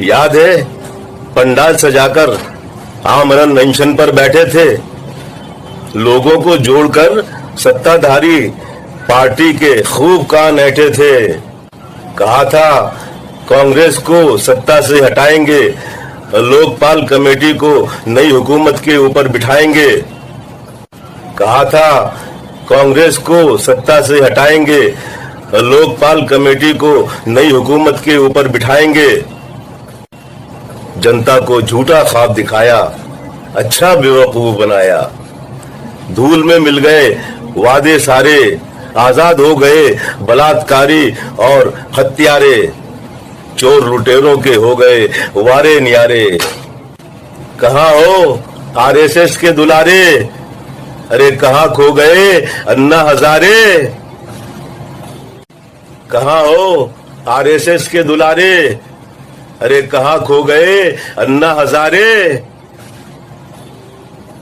याद है, पंडाल सजाकर आमरण अनशन पर बैठे थे। लोगों को जोड़कर सत्ताधारी पार्टी के खूब कान ऐंठे थे। कहा था कांग्रेस को सत्ता से हटाएंगे, लोकपाल कमेटी को नई हुकूमत के ऊपर बिठाएंगे। कहा था कांग्रेस को सत्ता से हटाएंगे, लोकपाल कमेटी को नई हुकूमत के ऊपर बिठाएंगे। जनता को झूठा ख्वाब दिखाया, अच्छा बेवकूफ बनाया। धूल में मिल गए वादे सारे, आजाद हो गए बलात्कारी और हत्यारे। चोर लुटेरों के हो गए वारे न्यारे। कहाँ हो आरएसएस के दुलारे, अरे कहाँ खो गए अन्ना हजारे। कहाँ हो आरएसएस के दुलारे, अरे कहाँ खो गए अन्ना हजारे।